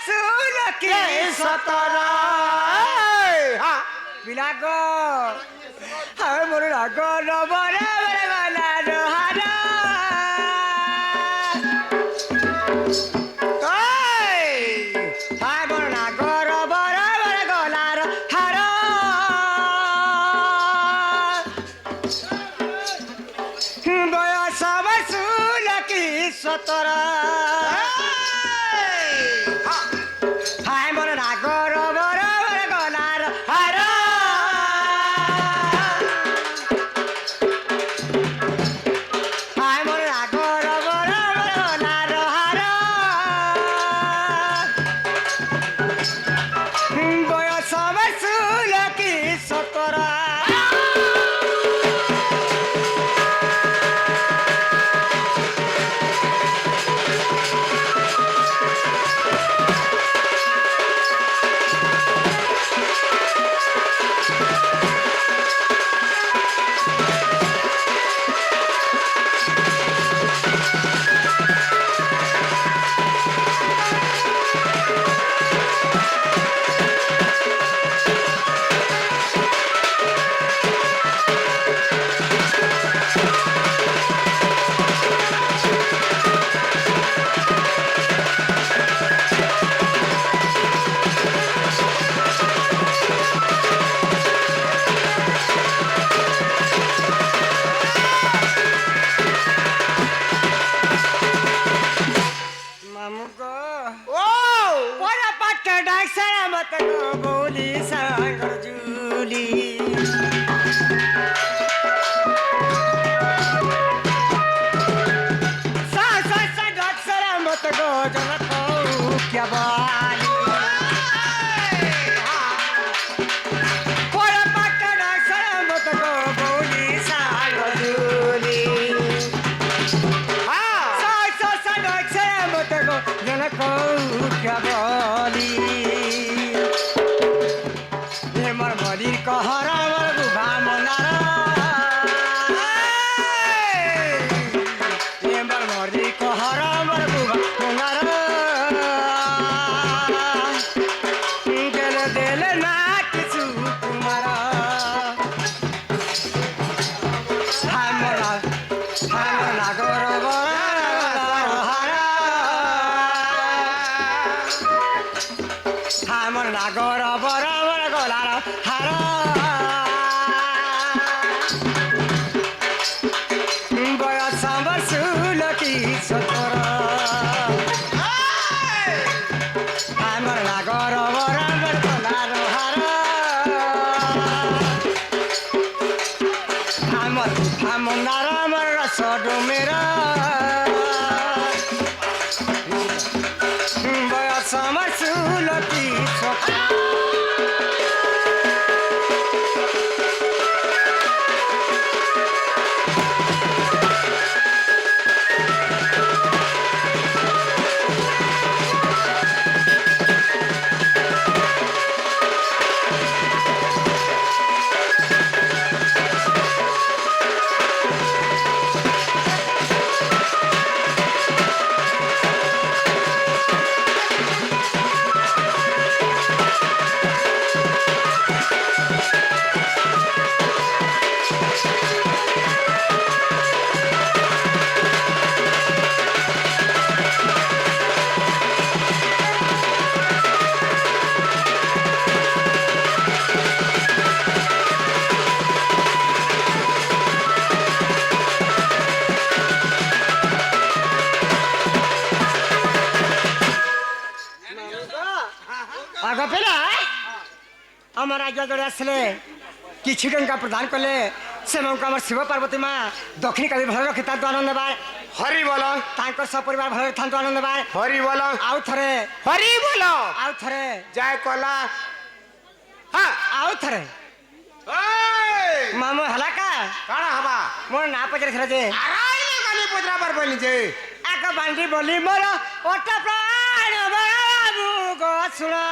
सुलकी सतरा बिलागो हाय मोर रागो रबरे बरे गला रहारा हाय मोर रागो रबरे बरे गला रहारा बयस सुलकी सतरा हाय मोर रागो रबरे बरे गला रहारा क्या बाली कोरा पटना सरमत को बोली सागजुली साय सनक सरमत को जनको क्या बाली हे मर मरी कहरा मर बुभा मनारा हे मर मरी कहरा मर बुभा मनारा नागर बराबर गलार हार बयस सुलकी सतर हमर नागर बराबर गलार हार हम नारामर सडो मेरा बयस सुलकी सतर आम राज्य जड़े आसले किसी टंका प्रदान कले से शिव पार्वती माँ दक्षिणी काली भल रखी था आनंद बार हरि बोल सपरिवार भल था आनंद बार हरि बोल आउ थे हरि बोल आउ थे जय कला आउ थे मामू हला का काना हवा मोर ना पचार जे काली पचरा पर बोली जे आका बांडी बोली मोर ओटा प्राण बाबू गो सुना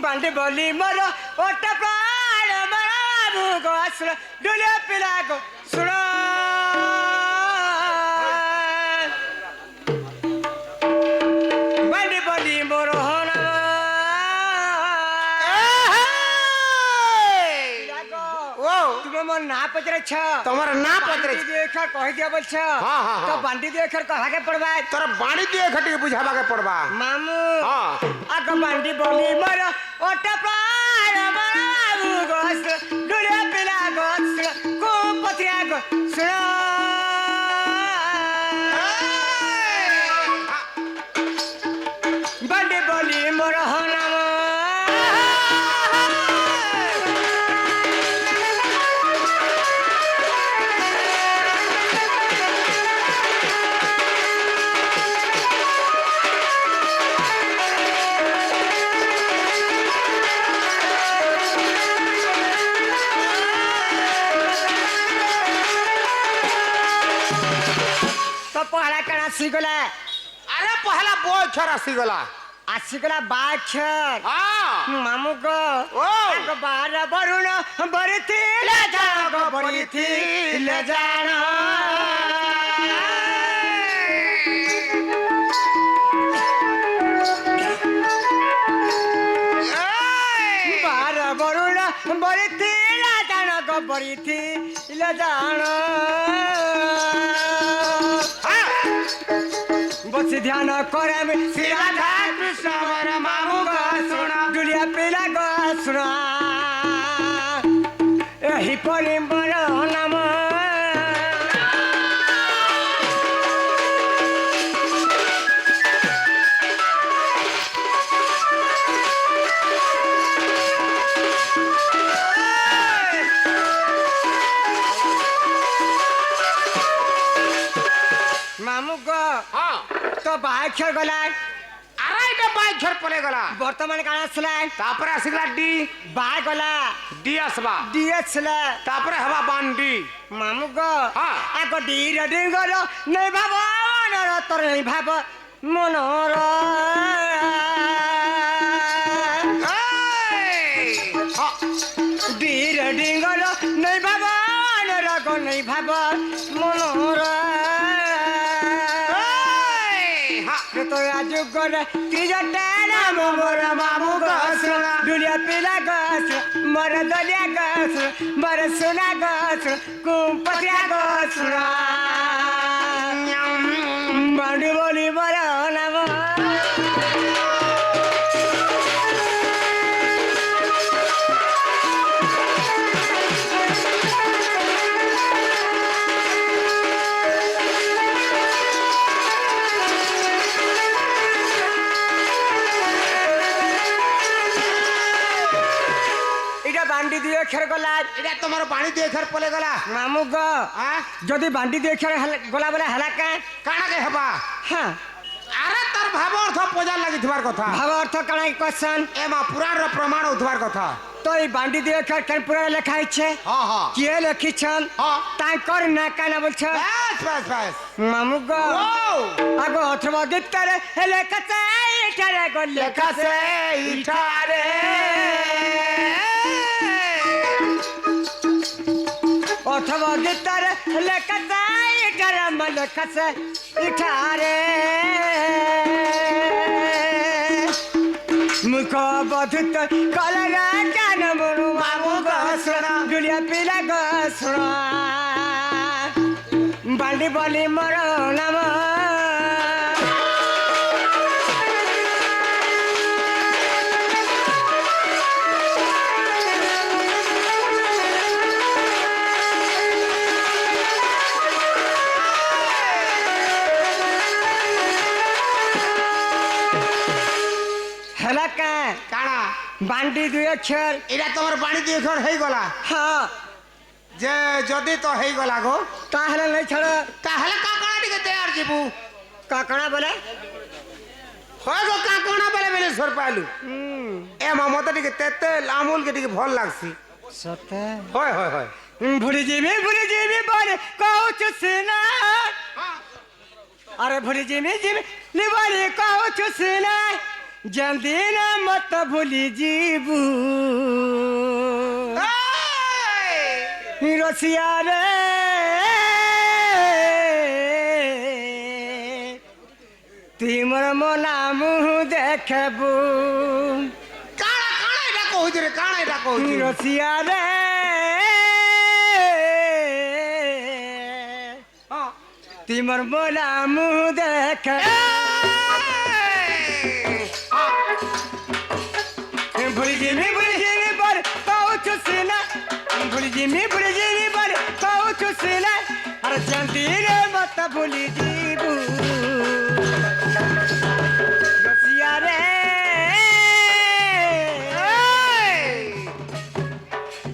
बांडी बोली मोर ओटा प्राण बाबू गो सुना दुलिया पिला गो सुना বলছ তোমার না পত্রে বান্ডি 2 অক্ষর কই দিও বলছ হ্যাঁ, হ্যাঁ, তো হ্যাঁ। বান্ডি 2 অক্ষর কহাকে পড়বা তোর বাণী দিয়ে ঘটিকে বুঝাবাকে পড়বা মামু হ্যাঁ আগ বান্ডি বলি মর ওটা প্রায় মারাউ গস ডুলিয়া পিলা গস কোন পত্রিয়া গস বান্ডি বলি মর হনাম তো পহলা কানা সিগলা আরে পহলা বই ছড় আসিগলা আসিগলা বাছর হ্যাঁ মামু গো ও আগ বার বরুণ বরিতি লে জানো গো বরিতি লে জানো বার বরুণ বরিতি লে জানো গো বরিতি লে জানো বসি ধ্যান করে আমি শ্রী রাধা কৃষ্ণ বর মামু গো শুণ ডুলিয়া পিলা গো শুণ এই পরিমল নাম মামু গো হ্যাঁ তো বাইক খেয়ে গলা আড়াইটা বাইক ঝড় পড়ে গলা বর্তমানে কাজ আসলে তারপরে আসিগলা ডি বাই গলা ডি আসবা দিয়েছিল তারপরে হবা বান্ডি মামু গো হ্যাঁ। আগ ডি রেডি গল নেই ভাব মনর তোর নেই ভাব মনর ডি রেডি গল নেই ভাব মনর গো নেই ভাব মনর তো আজ গলে তিজটা নাম মোর মামু গছ দুলিয়া পিলা গছ মোর দলিয়া গছ মোর সোনা গছ কুম্পতিয়া গছ বান্ডি বলি মোর নাম এটা বান্ডি 2 অক্ষর গলা এটা তোমার বাণী দিয়ে ঘর পড়ে গলা মামু গো হ্যাঁ যদি বান্ডি 2 অক্ষর গলা বলে হেলা কা কাଣାকে হবা হ্যাঁ আরে তার ভাব অর্থ পজার লাগিଥିବାର কথা ভাব অর্থ কাଣା কোশ্চেন এমা পুরাণর প্রমাণ হଉଥିବାର কথা তো এই বান্ডি 2 অক্ষর কেন পুরা লেখা হইছে হ্যাঁ হ্যাঁ কিয়ে লেখিছন হ্যাঁ তাঙ্কর না কানা বলছ বাস বাস বাস মামু গো ও আগ অথর্ব গীতারে লেখাছে এটারে গো লেখাছে ইঠারে অথর্ব গীতারে লেখাছে এটারে লেখাছে ইঠারে মুখ বধুত কলরা জান মরু মামু গসরা দুলিয়া পিলা গসরা বান্ডি বলি মর নাম হেলা কা কাଣା বান্ডি 2 অক্ষর এটা তোমার বাণী দিয়ে ঘর হয়ে গলা হ্যাঁ যে যদি তো হয়ে গলা গো তাহলে নাই ছাড় তাহলে কাকଣା টিকে দেয়ার ଯିବୁ কাকড়া বলে হয় গো কাকଣା বেলে বেলে সর পাইলু এ মা মতে টিকে তেতে আমুল কে টিকে ভাল লাগছি সতে হয় হয় হয় ভুলি যাবি বলে কৌচ সিনা আরে ভুলি যাবি বলে কৌচ সিনা জলদিন মত ভুলি যাবু রসিয়া রে তুই মোর মনা মুহ দেখবু କାଣା କାଣା ଏଟା କହୁଛି ରେ କାଣା ଏଟା କହୁଛି রসিয়া রে तिमर बोला मुँह देख भूल जिमी पर कहू सीना भूल जिमी पर कहू सीना अरे जानती रे मत भूली जीबू रसिया रे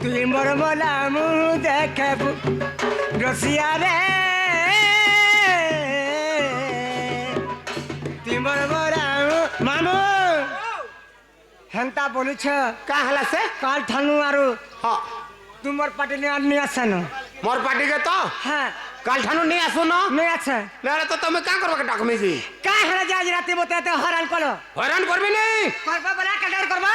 तुमर बोला मुँह देखबू रसिया रे तुमर बोला मामू हेन्ता बोलू छ का हला से काल ठानु आरु हाँ तुमर पार्टी ने आदमी आसन मोर पार्टी के तो हाँ काल ठानु नहीं आसो न नहीं अच्छा नारे तो तुम्हें का करबा के डाकमे जी का हरा जाज राती बोते तो हरान कलो हैरान करबी नहीं करबा बला का डर करबा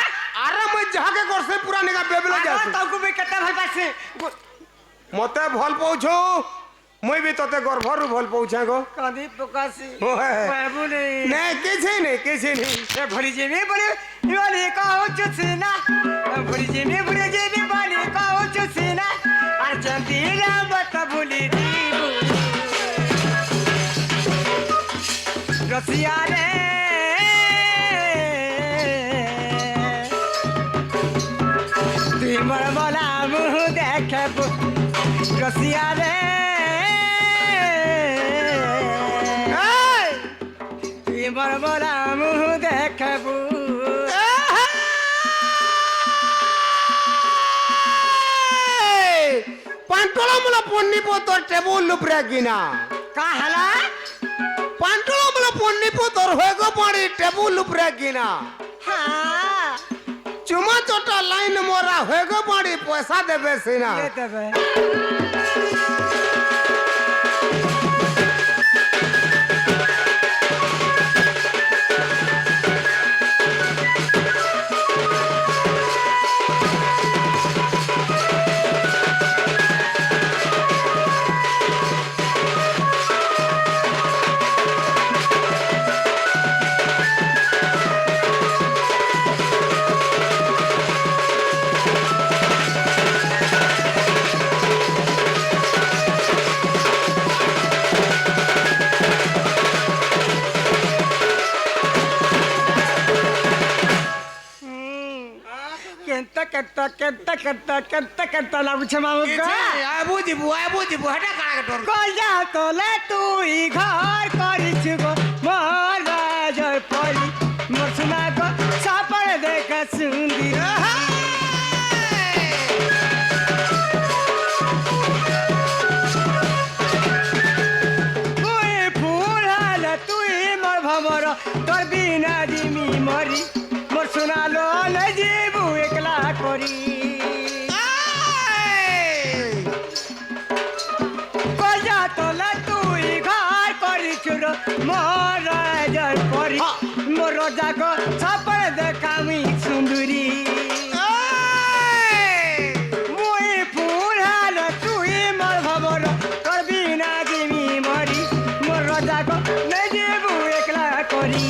अरे मैं जहा के कर से पूरा निका बेबला जा तो को भी कते भल पासे मते भल पहुंचो मैं भी तोते गर्भरु भल पहुंचा गो कदी पकासी ओए। बाबू नहीं नहीं किसी नहीं ए भरी जेबी बोले योली कहू चुसीना भरी जेबी बोले कहू चुसीना और चंदी रे मत भूली जीबू रसिया रे तुमर बोला मुँह देखबू रसिया रे तुमर बोला मुँह देखबू पंटोला मुला पोन्नी पोतर टेबुल लुपरे गिना का हला पंटोला मुला पोन्नी पोतर होएगो पानी टेबुल लुपरे गिना हाँ चुमा चोटा लाइन मोरा होएगो पानी पैसा देबे सीना ये देबे केंता लागू छे मामू का आबू जीबू हटा काड़ा के डर कया तोले तू ई घर करिछ गो मोर राजय परी मोर सुना गो सापर देख सुंदी तुई फूल हाल तुई मोर भमर तोर बिना जिमी मरी मोर सुना लो न जीबू एकला करी कया तोले तुई घर करिछ गो मोर राजय परी मोर जागो सापर देखामी सुंदरी मुई फूल हाल तुई मोर भमर तोर बिना जिमी मरी मोर जागो न जीबू एकला करी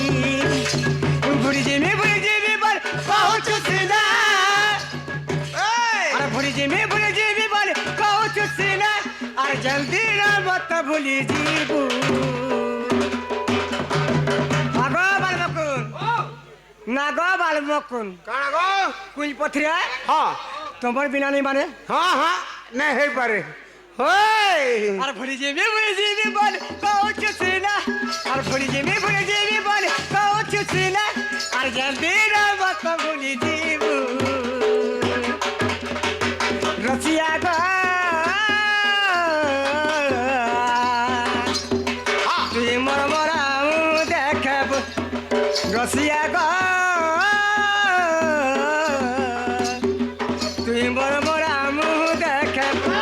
बुढ़ी जिमी बोल पहुँच सीना अरे बुढ़ी जिमी बोल पहुँच सीना अरे जल्दी ना मत भूली जीबू भागो बालमकुन नागो बालमकुन काड़ा गो कुछ पथरिया हां तुम्हारे बिना नहीं माने हां नहीं है पारे होय अरे भूली जिमी बोल पहुँच सीना अरे भूली जिमी बोल पहुँच सीना अरे जल्दी ना मत भूली जीबू रसिया गो तुई मोर मोरा मुँह देखबू रसिया गो तुई मोर मोरा मुँह देखबू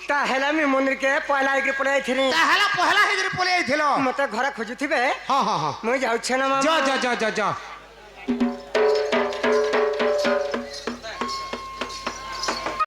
ତାହେଲେ ମୁଁ ମନ୍ଦିରକେ ପହଲା ହେଇକି ପଳେଇ ଆଇଥିଲି ତାହେଲା ପହଲା ହେଇକିରି ପଳେଇ ଆଇଥିଲ ମତେ ଘରେ ଖୋଜୁଥିବେ ହଁ ହଁ ହଁ ମୁଁ ଯାଉଛି ନା ଯା ମାମା ଯା ଯା ଯା ଯା